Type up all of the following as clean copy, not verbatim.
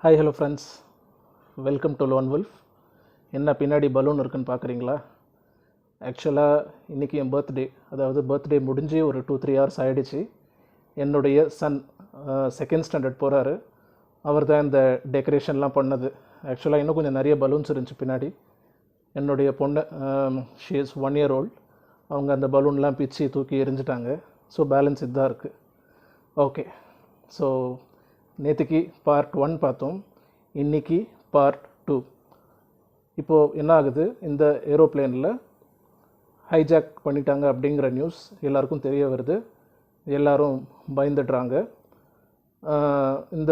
Hi hello friends, welcome to loan wolf. என்ன பின்னாடி balloon இருக்குன்னு பார்க்குறீங்களா? ஆக்சுவலாக இன்றைக்கி என் பர்த்டே, அதாவது பர்த்டே முடிஞ்சு ஒரு 2-3 ஹவர்ஸ் ஆகிடுச்சு. என்னுடைய சன் செகண்ட் ஸ்டாண்டர்ட் போகிறாரு. அவர் தான் இந்த டெக்கரேஷன்லாம் பண்ணது. ஆக்சுவலாக இன்னும் கொஞ்சம் நிறைய பலூன்ஸ் இருந்துச்சு பின்னாடி. என்னுடைய பொண்ணு, ஷீ இஸ் 1 year old. அவங்க அந்த பலூன்லாம் பிச்சு தூக்கி எரிஞ்சிட்டாங்க. ஸோ பேலன்ஸ் இதுதான் இருக்குது. ஓகே, ஸோ நேற்றுக்கு பார்ட் 1 பார்த்தோம், இன்றைக்கி பார்ட் 2. இப்போது என்ன ஆகுது, இந்த ஏரோப்ளேனில் ஹைஜாக் பண்ணிட்டாங்க அப்படிங்கிற நியூஸ் எல்லாருக்கும் தெரிய வருது. எல்லோரும் பயந்துடுறாங்க. இந்த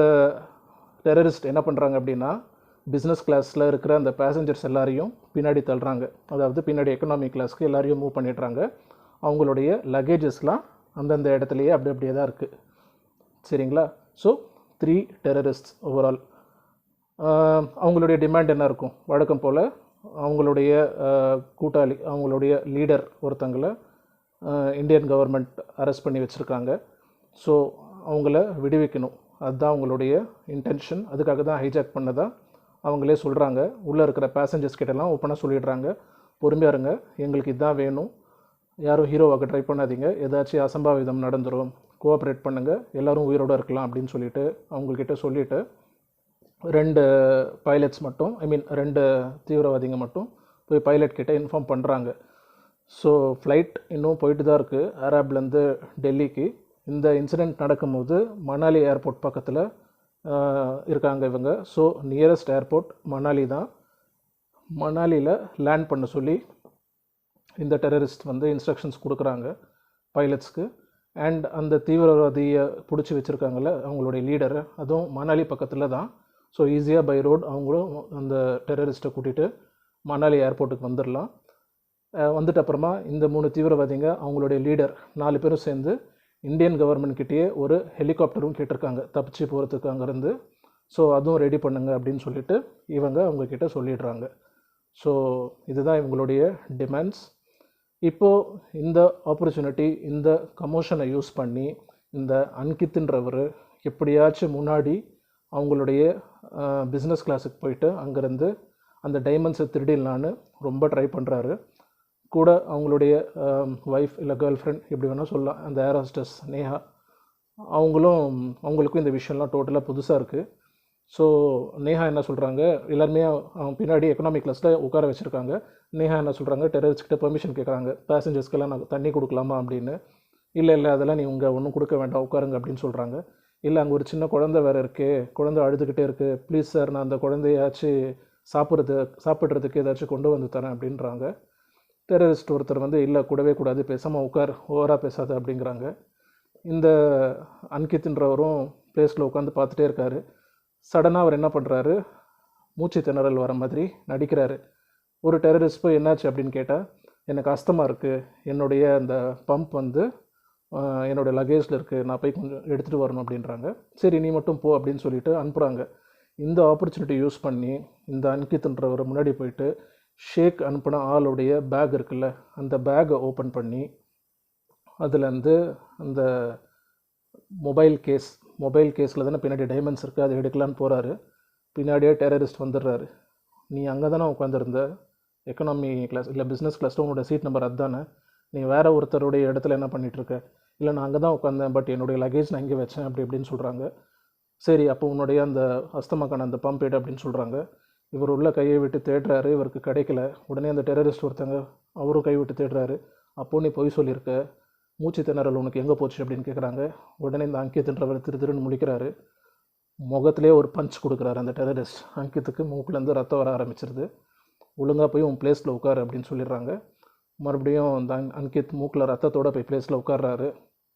டெரரிஸ்ட் என்ன பண்ணுறாங்க அப்படின்னா, பிஸ்னஸ் கிளாஸில் இருக்கிற அந்த பேசஞ்சர்ஸ் எல்லாரையும் பின்னாடி தள்ளுறாங்க. அதாவது பின்னாடி எக்கனாமிக் கிளாஸ்க்கு எல்லாரையும் மூவ் பண்ணிடுறாங்க. அவங்களுடைய லக்கேஜஸ்லாம் அந்தந்த இடத்துலையே அப்படியே தான் இருக்குது. சரிங்களா? So 3 terrorists overall. அவங்களுடைய டிமாண்ட் என்ன இருக்கும்? வழக்கம் போல் அவங்களுடைய கூட்டாளி, அவங்களுடைய லீடர் ஒருத்தங்களை இந்தியன் கவர்மெண்ட் அரெஸ்ட் பண்ணி வச்சுருக்காங்க. ஸோ அவங்கள விடுவிக்கணும், அதுதான் அவங்களுடைய இன்டென்ஷன். அதுக்காக தான் ஹைஜாக் பண்ணதான் அவங்களே சொல்கிறாங்க. உள்ளே இருக்கிற பேசஞ்சர்ஸ் கிட்டலாம் ஓப்பனாக சொல்லிடுறாங்க, பொறுமையாக இருங்க, எங்களுக்கு இதுதான் வேணும், யாரும் ஹீரோவாக ட்ரை பண்ணாதீங்க, ஏதாச்சும் அசம்பாவிதம் நடந்துடும், கோஆப்ரேட் பண்ணுங்கள், எல்லோரும் உயிரோடு இருக்கலாம் அப்படின்னு சொல்லிட்டு அவங்கக்கிட்ட சொல்லிவிட்டு 2 பைலட்ஸ் மட்டும், 2 தீவிரவாதிங்க மட்டும் போய் பைலட் கிட்டே இன்ஃபார்ம் பண்ணுறாங்க. ஸோ ஃப்ளைட் இன்னும் போயிட்டு தான் இருக்குது ஆராப்லேருந்து டெல்லிக்கு. இந்த இன்சிடெண்ட் நடக்கும்போது மணாலி ஏர்போர்ட் பக்கத்தில் இருக்காங்க இவங்க. ஸோ நியரஸ்ட் ஏர்போர்ட் மணாலி தான். மணாலியில் லேண்ட் பண்ண சொல்லி இந்த டெரரிஸ்ட் இன்ஸ்ட்ரக்ஷன்ஸ் கொடுக்குறாங்க பைலட்ஸ்க்கு. அண்ட் அந்த தீவிரவாதியை பிடிச்சி வச்சுருக்காங்கள்ல அவங்களுடைய லீடரை, அதுவும் மணாலி பக்கத்தில் தான். ஸோ ஈஸியாக பை ரோட் அவங்களும் அந்த டெரரிஸ்ட்டை கூட்டிகிட்டு மணாலி ஏர்போர்ட்டுக்கு வந்துடலாம். வந்துட்டு அப்புறமா இந்த 3 தீவிரவாதிங்க அவங்களுடைய லீடர் 4 பேரும் சேர்ந்து இந்தியன் கவர்மெண்ட் கிட்டேயே ஒரு ஹெலிகாப்டரும் கேட்டிருக்காங்க தப்பிச்சு போகிறதுக்கு அங்கேருந்து. ஸோ அதுவும் ரெடி பண்ணுங்க அப்படின்னு சொல்லிட்டு இவங்க அவங்கக்கிட்ட சொல்லிடுறாங்க. ஸோ இதுதான் இவங்களுடைய டிமாண்ட்ஸ். இப்போது இந்த ஆப்பர்ச்சுனிட்டி, இந்த கமோஷனை யூஸ் பண்ணி இந்த அன்கித்ன்றவர் எப்படியாச்சும் முன்னாடி அவங்களுடைய பிஸ்னஸ் கிளாஸுக்கு போயிட்டு அங்கேருந்து அந்த டைமண்ட்ஸை திருடிடலான்னு ரொம்ப ட்ரை பண்ணுறாரு. கூட அவங்களுடைய ஒய்ஃப் இல்லை கேர்ள் ஃப்ரெண்ட் எப்படி வேணால் சொல்லலாம், அந்த ஏர் ஹோஸ்டஸ் நேஹா, அவங்களுக்கும் இந்த விஷயம்லாம் டோட்டலாக புதுசாக இருக்குது. ஸோ நேஹா என்ன சொல்கிறாங்க, எல்லாருமே அவங்க பின்னாடி எக்கனாமிக் கிளாஸில் உட்கார வச்சுருக்காங்க. நேஹா என்ன சொல்கிறாங்க, டெரரிஸ்ட்கிட்ட பெர்மிஷன் கேட்குறாங்க, பேசஞ்சர்ஸ்க்கெல்லாம் நான் தண்ணி கொடுக்கலாமா அப்படின்னு. இல்லை அதெல்லாம் நீ ஒன்றும் கொடுக்க வேண்டாம், உட்காருங்க அப்படின்னு சொல்கிறாங்க. இல்லை அங்கே ஒரு சின்ன குழந்தை வேறு இருக்குது, குழந்தை அழுதுகிட்டே இருக்குது, ப்ளீஸ் சார் நான் அந்த குழந்தையாச்சும் சாப்பிட்றதுக்கு ஏதாச்சும் கொண்டு வந்து தரேன் அப்படின்றாங்க. டெரரிஸ்ட் ஒருத்தர் இல்லை கூடவே கூடாது, பேசாமல் உட்கார், ஓவராக பேசாத அப்படிங்கிறாங்க. இந்த அன்கித்ன்றவரும் பிளேஸில் உட்காந்து பார்த்துட்டே இருக்கார். சடனாக அவர் என்ன பண்ணுறாரு, மூச்சு திணறல் வர மாதிரி நடிக்கிறாரு. ஒரு டெரரிஸ்ட் போய் என்னாச்சு அப்படின்னு கேட்டால், எனக்கு அஸ்தமாக இருக்குது, என்னுடைய அந்த பம்ப் என்னுடைய லக்கேஜில் இருக்குது, நான் போய் கொஞ்சம் எடுத்துகிட்டு வரணும் அப்படின்றாங்க. சரி நீ மட்டும் போ அப்படின்னு சொல்லிட்டு அனுப்புகிறாங்க. இந்த ஆப்பர்ச்சுனிட்டி யூஸ் பண்ணி இந்த அன்கித்ன்றவர் முன்னாடி போயிட்டு ஷேக் அனுப்பின ஆளுடைய பேக் இருக்குல்ல, அந்த பேக்கை ஓப்பன் பண்ணி அதுலேருந்து அந்த மொபைல் கேஸில் தானே பின்னாடி டைமண்ட்ஸ் இருக்குது, அதை எடுக்கலான்னு போகிறாரு. பின்னாடியே டெரரிஸ்ட் வந்துடுறாரு. நீ அங்கே தானே உட்காந்துருந்த, எக்கனாமி கிளாஸ் இல்லை பிஸ்னஸ் கிளாஸில் உன்னோட சீட் நம்பர் அதுதானே, நீ வேறு ஒருத்தருடைய இடத்துல என்ன பண்ணிகிட்ருக்க? இல்லை நான் அங்கே தான் உட்காந்தேன், பட் என்னுடைய லக்கேஜ் நான் இங்கே வச்சேன் அப்படி இப்படின்னு சொல்கிறாங்க. சரி அப்போ உன்னுடைய அந்த அஸ்தமாக்கான அந்த பம்ப் எடு அப்படின்னு சொல்கிறாங்க. இவர் உள்ள கையை விட்டு தேடுறாரு, இவருக்கு கிடைக்கல. உடனே அந்த டெரரிஸ்ட் ஒருத்தங்க அவரும் கை விட்டு தேடுறாரு. அப்போ நீ பொய் சொல்லியிருக்க, மூச்சு திணறல் உனக்கு எங்கே போச்சு அப்படின்னு கேட்குறாங்க. உடனே இந்த அங்கித்ன்றவர் திருன்னு முழிக்கிறாரு. முகத்திலே ஒரு பஞ்ச் கொடுக்குறாரு அந்த டெரரிஸ்ட். அங்கித்துக்கு மூக்குலேருந்து ரத்தம் வர ஆரம்பிச்சிருது. ஒழுங்காக போய் உன் பிளேஸில் உட்காரு அப்படின்னு சொல்லிடுறாங்க. மறுபடியும் இந்த அன்கித் மூக்கில் ரத்தத்தோடு போய் பிளேஸில் உட்கார்றாரு.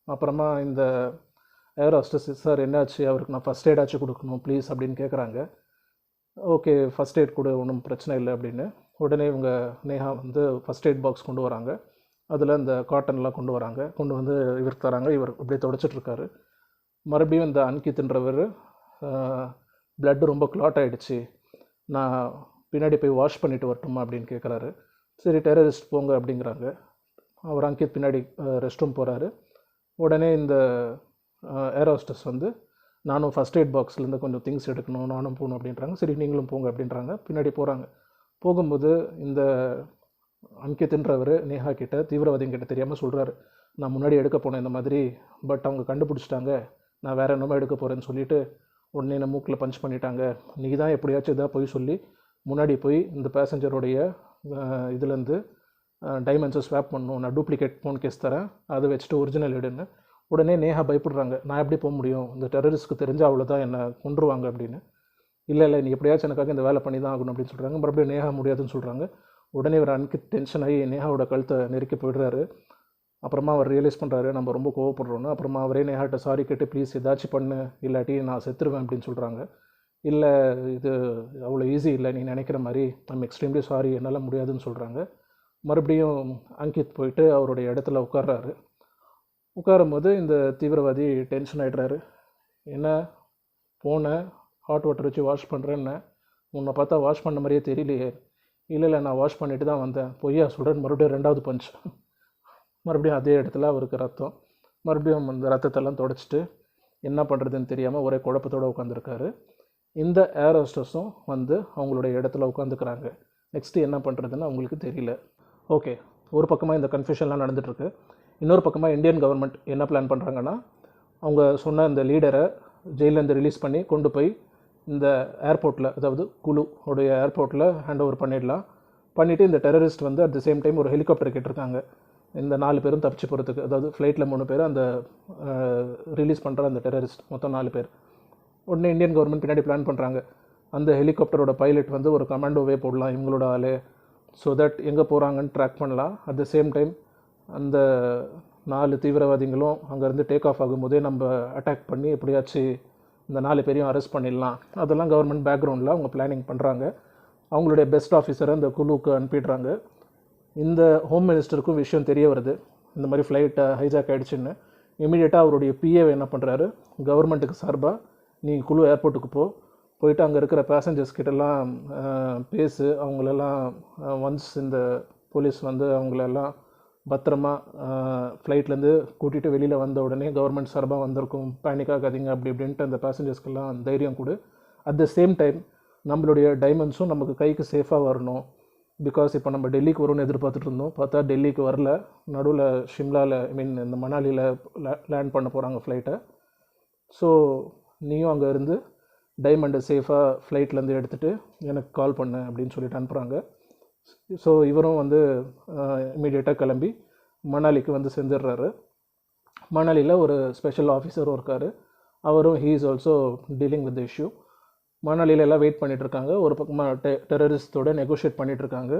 அப்புறமா இந்த ஏர் ஹோஸ்டஸ், சார் என்னாச்சு, அவருக்கு நான் ஃபஸ்ட் எய்ட் ஆச்சு கொடுக்கணும் ப்ளீஸ் அப்படின்னு கேட்குறாங்க. ஓகே ஃபஸ்ட் எய்ட் கொடு, ஒன்றும் பிரச்சனை இல்லை அப்படின்னு. உடனே இவங்க நேஹா ஃபஸ்ட் எய்ட் பாக்ஸ் கொண்டு வராங்க. அதில் இந்த காட்டன்லாம் கொண்டு வந்து இவருக்கு தராங்க. இவர் அப்படியே தொடச்சிட்ருக்காரு. மறுபடியும் இந்த அன்கித்ன்றவர் பிளட்டு ரொம்ப கிளாட் ஆகிடுச்சு, நான் பின்னாடி போய் வாஷ் பண்ணிவிட்டு வரட்டுமா அப்படின்னு கேட்குறாரு. சரி டெரரிஸ்ட் போங்க அப்படிங்கிறாங்க. அவர் அங்கித் பின்னாடி ரெஸ்ட் ரூம் போகிறாரு. உடனே இந்த ஏர் ஹோஸ்டஸ் நானும் ஃபஸ்ட் எய்ட் பாக்ஸ்லேருந்து கொஞ்சம் திங்ஸ் எடுக்கணும், நானும் போகணும் அப்படின்றாங்க. சரி நீங்களும் போங்க அப்படின்றாங்க. பின்னாடி போகிறாங்க. போகும்போது இந்த அன்கித்ன்றவர் நேஹா கிட்ட தீவிரவாதிங்கிட்ட தெரியாமல் சொல்கிறாரு, நான் முன்னாடி எடுக்க போனேன் இந்த மாதிரி, பட் அவங்க கண்டுபிடிச்சிட்டாங்க, நான் வேறு என்னமோ எடுக்க போகிறேன்னு சொல்லிட்டு உடனே என்ன மூக்கில் பஞ்ச் பண்ணிட்டாங்க. நீ தான் எப்படியாச்சும் இதாக போய் சொல்லி முன்னாடி போய் இந்த பேசஞ்சருடைய இதுலேருந்து டைமண்ட்ஸை ஸ்வாப் பண்ணணும், நான் டூப்ளிகேட் ஃபோன் கேஸ் தரேன், அதை வச்சுட்டு ஒரிஜினல் எடுன்னு. உடனே நேஹா பயப்படுறாங்க, நான் எப்படி போக முடியும், இந்த டெரரிஸ்ட்க்கு தெரிஞ்சால் அவ்வளோதான் என்னை கொன்றுவாங்க அப்படின்னு. இல்லை நீ எப்படியாச்சும் எனக்காக இந்த வேலை பண்ணி தான் ஆகணும் அப்படின்னு சொல்கிறாங்க. மறுபடியும் நேஹா முடியாதுன்னு சொல்கிறாங்க. உடனே ஒரு அன்கித் டென்ஷன் ஆகி நேஹாவோட கழுத்தை நெருக்கி போயிடுறாரு. அப்புறமா அவர் ரியலைஸ் பண்ணுறாரு நம்ம ரொம்ப கோவப்படுறோன்னு. அப்புறமா அவரே நேஹாட்ட சாரி கேட்டு ப்ளீஸ் ஏதாச்சும் பண்ணு, இல்லாட்டி நான் செத்துருவேன் அப்படின்னு சொல்கிறாங்க. இல்லை இது அவ்வளோ ஈஸி இல்லை நீ நினைக்கிற மாதிரி, ஐம் எக்ஸ்ட்ரீம்லி சாரி, என்னால் முடியாதுன்னு சொல்கிறாங்க. மறுபடியும் அங்கித் போயிட்டு அவருடைய இடத்துல உட்கார்றாரு. உட்காரும்போது இந்த தீவிரவாதி டென்ஷன் ஆகிடுறாரு. என்ன போனேன் ஹாட் வாட்டர் வச்சு வாஷ் பண்ணுறேன்னு, உன்னை பார்த்தா வாஷ் பண்ண மாதிரியே தெரியலையே. இல்லை நான் வாஷ் பண்ணிட்டு தான் வந்தேன், பொய்யா சொல்கிறேன். மறுபடியும் 2வது பஞ்ச். மறுபடியும் அதே இடத்துல அவருக்கு ரத்தம். மறுபடியும் அந்த ரத்தத்தெல்லாம் தொடச்சிட்டு என்ன பண்ணுறதுன்னு தெரியாமல் ஒரே குழப்பத்தோடு உட்காந்துருக்காரு. இந்த ஏர் ஹோஸ்டஸும் வந்து அவங்களுடைய இடத்துல உட்காந்துக்கிறாங்க. நெக்ஸ்ட்டு என்ன பண்ணுறதுன்னு அவங்களுக்கு தெரியல. ஓகே, ஒரு பக்கமாக இந்த கன்ஃபியூஷன்லாம் நடந்துகிட்ருக்கு. இன்னொரு பக்கமாக இந்தியன் கவர்மெண்ட் என்ன பிளான் பண்ணுறாங்கன்னா, அவங்க சொன்ன இந்த லீடரை ஜெயிலேருந்து ரிலீஸ் பண்ணி கொண்டு போய் இந்த ஏர்போர்ட்டில், அதாவது குழு உடைய ஏர்போர்ட்டில் ஹேண்ட் ஓவர் பண்ணிடலாம். பண்ணிவிட்டு இந்த டெரரிஸ்ட் வந்து அட் த சேம் டைம் ஒரு ஹெலிகாப்டர் கேட்டிருக்காங்க இந்த 4 பேரும் தப்பிச்சு போகிறதுக்கு. அதாவது ஃப்ளைட்டில் 3 பேர், அந்த ரிலீஸ் பண்ணுற அந்த டெரரிஸ்ட் மொத்தம் 4 பேர். உடனே இந்தியன் கவர்மெண்ட் பின்னாடி பிளான் பண்ணுறாங்க, அந்த ஹெலிகாப்டரோட பைலட் வந்து ஒரு கமாண்டோவே போடலாம் இவங்களோட ஆளு, ஸோ தட் எங்கே போகிறாங்கன்னு ட்ராக் பண்ணலாம். அட் த சேம் டைம் அந்த 4 தீவிரவாதிகளும் அங்கேருந்து டேக் ஆஃப் ஆகும்போதே நம்ம அட்டாக் பண்ணி எப்படியாச்சும் இந்த 4 பேரையும் அரெஸ்ட் பண்ணிடலாம். அதெல்லாம் கவர்மெண்ட் பேக்ரவுண்டில் அவங்க பிளானிங் பண்ணுறாங்க. அவங்களுடைய பெஸ்ட் ஆஃபீஸரை அந்த குழுவுக்கு அனுப்பிடுறாங்க. இந்த ஹோம் மினிஸ்டருக்கும் விஷயம் தெரிய வருது, இந்த மாதிரி ஃப்ளைட்டை ஹைஜாக் ஆகிடுச்சின்னு. இமீடியட்டாக அவருடைய பிஏவை என்ன பண்ணுறாரு, கவர்மெண்ட்டுக்கு சார்பாக நீ குழு ஏர்போர்ட்டுக்கு போயிட்டு அங்கே இருக்கிற பேசஞ்சர்ஸ் கிட்டலாம் பேசு, அவங்களெல்லாம் ஒன்ஸ் இந்த போலீஸ் வந்து அவங்களெல்லாம் பத்திரமா ஃப்ளைட்லேருந்து கூட்டிகிட்டு வெளியில் வந்த உடனே கவர்மெண்ட் சார்பாக வந்திருக்கும், பேனிக் ஆகாதீங்க அப்படி இப்படின்ட்டு அந்த பேசஞ்சர்ஸ்க்கெல்லாம் தைரியம் கொடு. அட் த சேம் டைம் நம்மளுடைய டைமண்ட்ஸும் நமக்கு கைக்கு சேஃபாக வரணும். பிகாஸ் இப்போ நம்ம டெல்லிக்கு வரும்னு எதிர்பார்த்துட்டு இருந்தோம், பார்த்தா டெல்லிக்கு வரல, நடுவில் ஷிம்லாவில் இந்த மணாலியில் லேண்ட் பண்ண போகிறாங்க ஃப்ளைட்டை. ஸோ நீயும் அங்கே இருந்து டைமண்டை சேஃபாக ஃப்ளைட்லேருந்து எடுத்துகிட்டு எனக்கு கால் பண்ணு அப்படின்னு சொல்லிட்டு அனுப்புகிறாங்க. ஸோ இவரும் வந்து இமீடியட்டாக கிளம்பி மணாலிக்கு வந்து சேர்ந்துடுறாரு. மணாலியில் ஒரு ஸ்பெஷல் ஆஃபீஸரும் இருக்கார், அவரும் he is also dealing with the issue. மணாலியில் எல்லாம் வெயிட் பண்ணிகிட்ருக்காங்க. ஒரு பக்கமாக டெரரிஸ்டோட நெகோஷியேட் பண்ணிகிட்ருக்காங்க.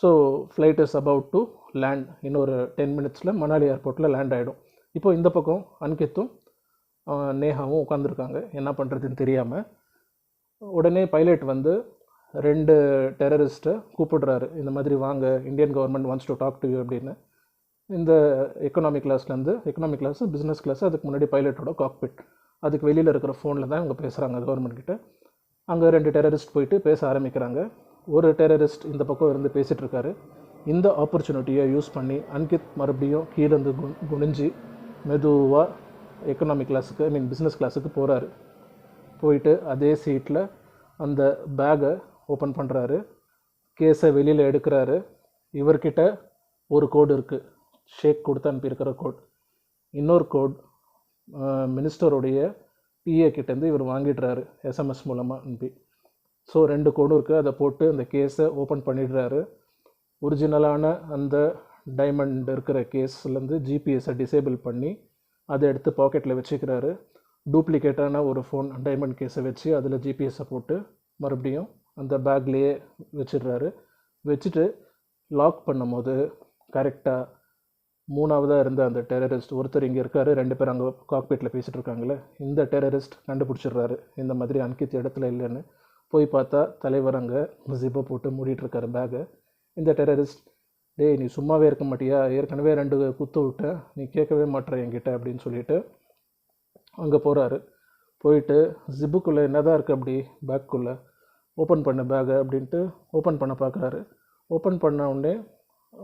So flight is about to land. இன்னொரு 10 மினிட்ஸில் மணாலி ஏர்போர்ட்டில் லேண்ட் ஆகிடும். இப்போ இந்த பக்கம் அன்கித்தும் நேஹாவும் உட்காந்துருக்காங்க என்ன பண்ணுறதுன்னு தெரியாமல். உடனே பைலட் வந்து 2 டெரரிஸ்ட்டை கூப்பிடுறாரு, இந்த மாதிரி வாங்க, Indian government wants to talk to you அப்படின்னு. இந்த எக்கனாமிக் கிளாஸ் பிஸ்னஸ் கிளாஸ், அதுக்கு முன்னாடி பைலட்டோட காக்பிட், அதுக்கு வெளியில் இருக்கிற ஃபோனில் தான் இவங்க பேசுகிறாங்க கவர்மெண்ட் கிட்ட. அங்கே 2 டெரரிஸ்ட் போயிட்டு பேச ஆரம்பிக்கிறாங்க. ஒரு டெரரிஸ்ட் இந்த பக்கம் இருந்து பேசிகிட்டு இருக்காரு. இந்த ஆப்பர்ச்சுனிட்டியை யூஸ் பண்ணி அன்கித் மறுபடியும் கீழேருந்து குனிஞ்சு மெதுவாக எக்கனாமிக் கிளாஸுக்கு பிஸ்னஸ் கிளாஸுக்கு போகிறாரு. போயிட்டு அதே சீட்டில் அந்த பேக்கை ஓப்பன் பண்ணுறாரு, கேஸை வெளியில் எடுக்கிறாரு. இவர்கிட்ட ஒரு கோடு இருக்குது, ஷேக் கொடுத்து அனுப்பியிருக்கிற கோட். இன்னொரு கோட் மினிஸ்டருடைய பிஏ கிட்டேருந்து இவர் வாங்கிடுறாரு எஸ்எம்எஸ் மூலமாக அனுப்பி. ஸோ 2 கோடும் இருக்குது, அதை போட்டு அந்த கேஸை ஓப்பன் பண்ணிடுறாரு. ஒரிஜினலான அந்த டைமண்ட் இருக்கிற கேஸ்லேருந்து ஜிபிஎஸை டிசேபிள் பண்ணி அதை எடுத்து பாக்கெட்டில் வச்சுக்கிறாரு. டூப்ளிகேட்டான ஒரு ஃபோன் டைமண்ட் கேஸை வச்சு அதில் ஜிபிஎஸை போட்டு மறுபடியும் அந்த பேக்லேயே வச்சிடுறாரு. வச்சுட்டு லாக் பண்ணும்போது கரெக்டாக 3ஆவதாக இருந்த அந்த டெரரிஸ்ட் ஒருத்தர் இங்கே இருக்கார், 2 பேர் அங்கே காக்பீட்டில் பேசிகிட்டு இருக்காங்களே, இந்த டெரரிஸ்ட் கண்டுபிடிச்சிடுறாரு இந்த மாதிரி அன்கித் இடத்துல இல்லைன்னு. போய் பார்த்தா தலைவர் அங்கே ஜிப்பை போட்டு மூடிட்டுருக்காரு பேக்கை. இந்த டெரரிஸ்ட், டேய் நீ சும்மாவே இருக்க மாட்டியா, ஏற்கனவே 2 குத்து விட்டேன், நீ கேட்கவே மாட்டேற என்கிட்ட அப்படின்னு சொல்லிட்டு அங்கே போகிறாரு. போயிட்டு ஜிப்புக்குள்ளே என்ன தான் இருக்குது அப்படி பேக்குள்ளே, ஓப்பன் பண்ண பேக்கை அப்படின்ட்டு ஓப்பன் பண்ண பார்க்குறாரு. ஓப்பன் பண்ண உடனே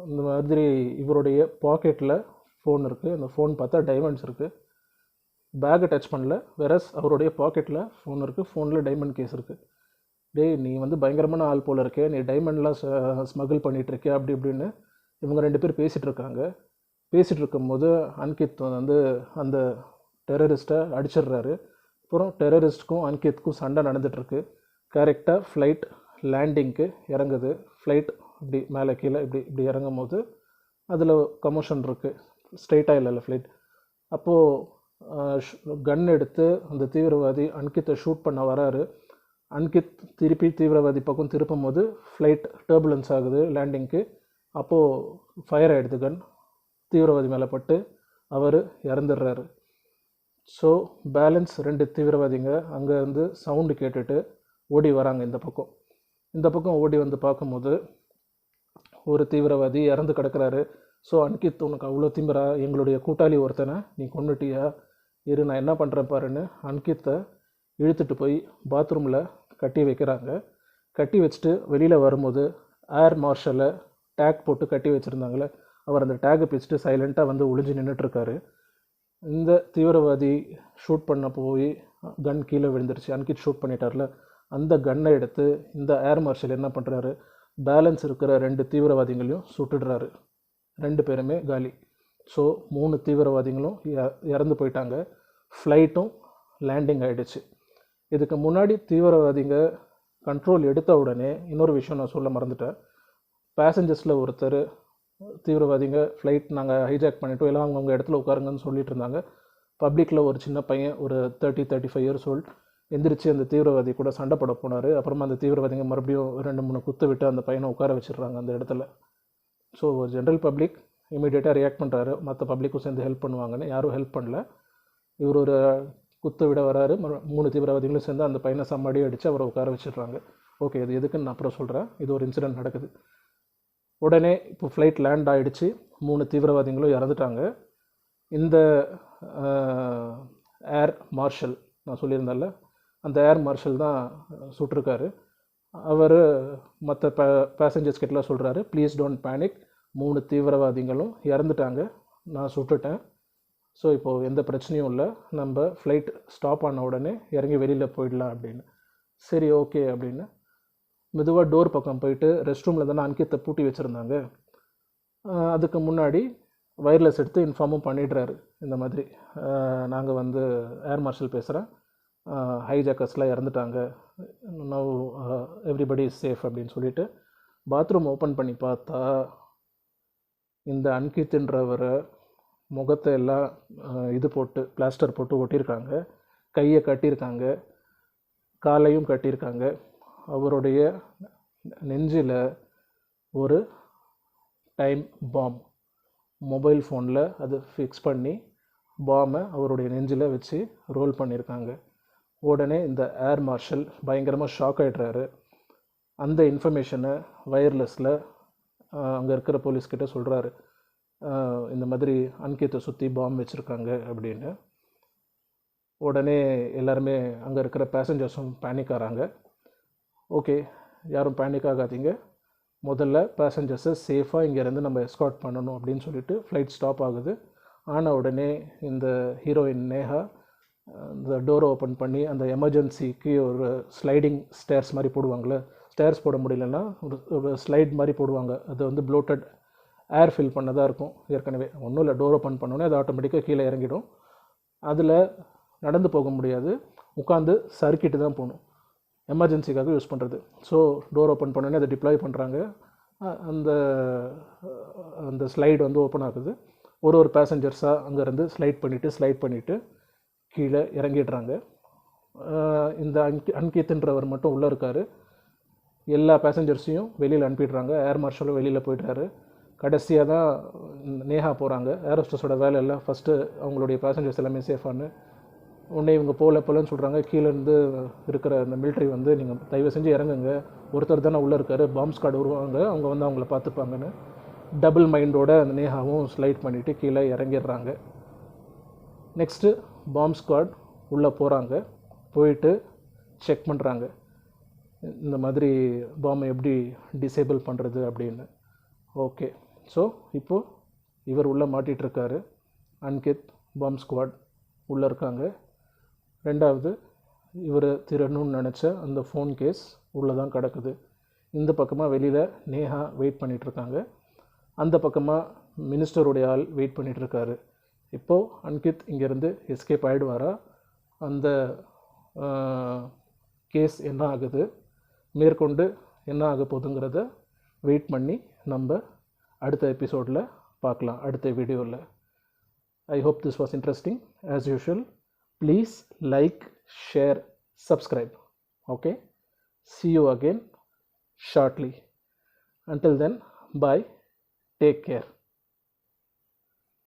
இந்த மாதிரி இவருடைய பாக்கெட்டில் ஃபோன் இருக்குது. அந்த ஃபோன் பார்த்தா டைமண்ட்ஸ் இருக்குது. பேக்கை டச் பண்ணல. வெரஸ் அவருடைய பாக்கெட்டில் ஃபோன் இருக்குது, ஃபோனில் டைமண்ட் கேஸ் இருக்குது. டேய் நீ வந்து பயங்கரமான ஆள் போல் இருக்கே, நீ டைமண்ட்லாம் ஸ்மகிள் பண்ணிகிட்ருக்கே அப்படி இப்படின்னு இவங்க 2 பேர் பேசிகிட்டு இருக்காங்க. பேசிகிட்டு இருக்கும்போது அன்கித் வந்து அந்த டெரரிஸ்ட்டை அடிச்சிடுறாரு. அப்புறம் டெரரிஸ்ட்டுக்கும் அன்கித்துக்கும் சண்டை நடந்துகிட்ருக்கு. கரெக்டாக ஃப்ளைட் லேண்டிங்க்கு இறங்குது. ஃப்ளைட் இப்படி மேலே கீழே இப்படி இப்படி இறங்கும் போது அதில் கமோஷன் இருக்குது. ஸ்ட்ரெயிட்டாக இல்லைல்ல ஃப்ளைட். அப்போது கன் எடுத்து அந்த தீவிரவாதி அன்கித்தை ஷூட் பண்ண வராரு. அன்கித் திருப்பி தீவிரவாதி பக்கம் திருப்பும் போது ஃப்ளைட் டர்புலன்ஸ் ஆகுது லேண்டிங்க்கு. அப்போது ஃபயர் ஆகிடுது. கன் தீவிரவாதி மேலே பட்டு அவர் இறந்துடுறாரு. ஸோ பேலன்ஸ் 2 தீவிரவாதிங்க அங்கே இருந்து சவுண்டு கேட்டுட்டு ஓடி வராங்க இந்த பக்கம். இந்த பக்கம் ஓடி வந்து பார்க்கும்போது ஒரு தீவிரவாதி இறந்து கிடக்கிறாரு. ஸோ அன்கித், உனக்கு அவ்வளோ திமிரா, எங்களுடைய கூட்டாளி ஒருத்தனை நீ கொன்னுட்டியா, இரு நான் என்ன பண்ணுறேன் பாருன்னு அன்கித்தை இழுத்துட்டு போய் பாத்ரூமில் கட்டி வைக்கிறாங்க. கட்டி வச்சுட்டு வெளியில் வரும்போது ஏர் மார்ஷலை டேக் போட்டு கட்டி வச்சுருந்தாங்களே, அவர் அந்த டேக்கை பிடிச்சிட்டு சைலண்ட்டாக வந்து ஒளிஞ்சு நின்றுட்டுருக்காரு. இந்த தீவிரவாதி ஷூட் பண்ண போய் கன் கீழே விழுந்துருச்சு. அன்கித் ஷூட் பண்ணிட்டார்ல, அந்த கன்னை எடுத்து இந்த ஏர் மார்ஷல் என்ன பண்ணுறாரு, பேலன்ஸ் இருக்கிற 2 தீவிரவாதிகளையும் சுட்டுடுறாரு. 2 பேருமே காலி. ஸோ 3 தீவிரவாதிகளும் இறந்து போயிட்டாங்க. ஃப்ளைட்டும் லேண்டிங் ஆகிடுச்சு. இதுக்கு முன்னாடி தீவிரவாதிங்க கண்ட்ரோல் எடுத்த உடனே இன்னொரு விஷயம் நான் சொல்ல மறந்துட்டேன். பேசஞ்சர்ஸில் ஒருத்தர் தீவிரவாதிங்க ஃப்ளைட் நாங்கள் ஹைஜாக் பண்ணிட்டோம், எல்லாம் அவங்கவுங்க இடத்துல உட்காருங்கன்னு சொல்லிட்டு இருந்தாங்க. பப்ளிக்கில் ஒரு சின்ன பையன், ஒரு 30-35 இயர்ஸ் ஓல்ட், எந்திரிச்சு அந்த தீவிரவாதி கூட சண்டை போட போனார். அப்புறமா அந்த தீவிரவாதிங்க மறுபடியும் 2-3 குத்து விட்டு அந்த பையனை உட்கார வச்சிடுறாங்க அந்த இடத்துல. ஸோ ஜென்ரல் பப்ளிக் இமீடியட்டாக ரியாக்ட் பண்ணுறாரு, மற்ற பப்ளிக்கும் சேர்ந்து ஹெல்ப் பண்ணுவாங்கன்னு. யாரும் ஹெல்ப் பண்ணல. இவர் ஒரு குத்து விட வராரு, 3 தீவிரவாதிகளும் சேர்ந்து அந்த பையனை சம்மடி அடித்து அவரை உட்கார வச்சிடுறாங்க. ஓகே, இது எதுக்குன்னு நான் அப்புறம் சொல்கிறேன். இது ஒரு இன்சிடென்ட் நடக்குது. உடனே இப்போ ஃப்ளைட் லேண்ட் ஆகிடுச்சு. 3 தீவிரவாதிகளும் இறந்துட்டாங்க. இந்த ஏர் மார்ஷல் நான் சொல்லியிருந்தேன்ல, அந்த ஏர் மார்ஷல் தான் சுட்டிருக்காரு. அவர் மற்ற பேசஞ்சர்ஸ் கிட்டலாம் சொல்கிறாரு, ப்ளீஸ் டோன்ட் பேனிக், 3 தீவிரவாதிகளும் இறந்துட்டாங்க, நான் சுட்டுட்டேன். ஸோ இப்போது எந்த பிரச்சனையும் இல்லை, நம்ம ஃப்ளைட் ஸ்டாப் ஆன உடனே இறங்கி வெளியில் போயிடலாம் அப்படின்னு. சரி ஓகே அப்படின்னு மெதுவாக டோர் பக்கம் போயிட்டு, ரெஸ்ட் ரூமில் தானே அன்கித்தை பூட்டி வச்சுருந்தாங்க, அதுக்கு முன்னாடி வயர்லெஸ் எடுத்து இன்ஃபார்மும் பண்ணிடுறாரு. இந்த மாதிரி நாங்கள் வந்து ஏர் மார்ஷல் பேசுகிறேன், ஹைஜாக்கர்ஸ்லாம் இறந்துட்டாங்க, நவ் எவ்ரிபடி இஸ் சேஃப் அப்படின்னு சொல்லிட்டு பாத்ரூம் ஓப்பன் பண்ணி பார்த்தா இந்த அன்கித்ன்றவரை முகத்தை எல்லாம் இது போட்டு பிளாஸ்டர் போட்டு ஒட்டியிருக்காங்க, கையை கட்டியிருக்காங்க, காலையும் கட்டியிருக்காங்க. அவருடைய நெஞ்சில் ஒரு டைம் பாம், மொபைல் ஃபோனில் அது ஃபிக்ஸ் பண்ணி பாமை அவருடைய நெஞ்சில் வச்சு ரோல் பண்ணியிருக்காங்க. உடனே இந்த ஏர் மார்ஷல் பயங்கரமாக ஷாக் ஆகிடுறாரு. அந்த இன்ஃபர்மேஷனை வயர்லெஸில் அங்கே இருக்கிற போலீஸ்கிட்ட சொல்கிறாரு, இந்த மாதிரி அன்கித்தை சுற்றி பாம் வச்சுருக்காங்க அப்படின்னு. உடனே எல்லாருமே அங்கே இருக்கிற பேசஞ்சர்ஸும் பேனிக் ஆகிறாங்க. ஓகே, யாரும் பேனிக் ஆகாதீங்க, முதல்ல பேசஞ்சர்ஸை சேஃபாக இங்கேருந்து நம்ம எஸ்கார்ட் பண்ணணும் அப்படின்னு சொல்லிட்டு ஃப்ளைட் ஸ்டாப் ஆகுது. ஆன உடனே இந்த ஹீரோயின் நேஹா இந்த டோரை ஓப்பன் பண்ணி அந்த எமர்ஜென்சிக்கு ஒரு ஸ்லைடிங் ஸ்டேர்ஸ் மாதிரி போடுவாங்களே, ஸ்டேர்ஸ் போட முடியலன்னா ஒரு ஸ்லைட் மாதிரி போடுவாங்க. அது வந்து ப்ளோட்டட் ஏர் ஃபில் பண்ணதாக இருக்கும் ஏற்கனவே. ஒன்றும் இல்லை, டோர் ஓப்பன் பண்ணோன்னே அது ஆட்டோமேட்டிக்காக கீழே இறங்கிடும். அதில் நடந்து போக முடியாது, உட்காந்து சறுக்கிட்டு தான் போகணும், எமர்ஜென்சிக்காக யூஸ் பண்ணுறது. ஸோ டோர் ஓப்பன் பண்ணோன்னே அதை டிப்ளாய் பண்ணுறாங்க. அந்த அந்த ஸ்லைடு வந்து ஓப்பன் ஆகுது. ஒரு பேசஞ்சர்ஸாக அங்கேருந்து ஸ்லைட் பண்ணிவிட்டு கீழே இறங்கிடுறாங்க. இந்த அன்கித்ன்றவர் மட்டும் உள்ளே இருக்கார். எல்லா பேசஞ்சர்ஸையும் வெளியில் அனுப்பிடுறாங்க. ஏர் மார்ஷலும் வெளியில் போய்ட்றாரு. கடைசியாக தான் நேஹா போகிறாங்க. ஏர் ஹோஸ்டஸோட வேலை எல்லாம் ஃபஸ்ட்டு அவங்களுடைய பேசஞ்சர்ஸ் எல்லாமே சேஃபானு. உடனே இவங்க போகலன்னு சொல்கிறாங்க. கீழேருந்து இருக்கிற அந்த மிலிட்ரி வந்து, நீங்கள் தயவு செஞ்சு இறங்குங்க, ஒருத்தர் தானே உள்ளே இருக்கார், பாம்ப் ஸ்குவாட் வருவாங்க, அவங்க வந்து அவங்கள பார்த்துப்பாங்கன்னு டபுள் மைண்டோட அந்த நேஹாவும் ஸ்லைட் பண்ணிவிட்டு கீழே இறங்கிடுறாங்க. நெக்ஸ்ட்டு பாம்ப் ஸ்குவாட் உள்ளே போகிறாங்க. போயிட்டு செக் பண்ணுறாங்க, இந்த மாதிரி பாம்பை எப்படி டிசேபிள் பண்ணுறது அப்படின்னு. ஓகே, ஸோ இப்போது இவர் உள்ளே மாட்டிகிட்ருக்காரு, அன்கித், பாம்ப் ஸ்குவாட். உள்ளே இருக்காங்க. ரெண்டாவது, இவர் திருடணும்னு நினச்ச அந்த ஃபோன் கேஸ் உள்ளே தான் கிடக்குது. இந்த பக்கமாக வெளியில் நேஹா வெயிட் பண்ணிகிட்ருக்காங்க. அந்த பக்கமாக மினிஸ்டருடைய ஆள் வெயிட் பண்ணிகிட்ருக்காரு. இப்போது அன்கித் இங்கேருந்து எஸ்கேப் ஆகிடுவாரா, அந்த கேஸ் என்ன ஆகுது, மேற்கொண்டு என்ன ஆக போகுதுங்கிறத வெயிட் பண்ணி நம்ம அடுத்த எபிசோடில் பார்க்கலாம், அடுத்த வீடியோவில். I hope this was interesting. As usual, please like, share, subscribe. Okay? See you again shortly. Until then, bye. Take care.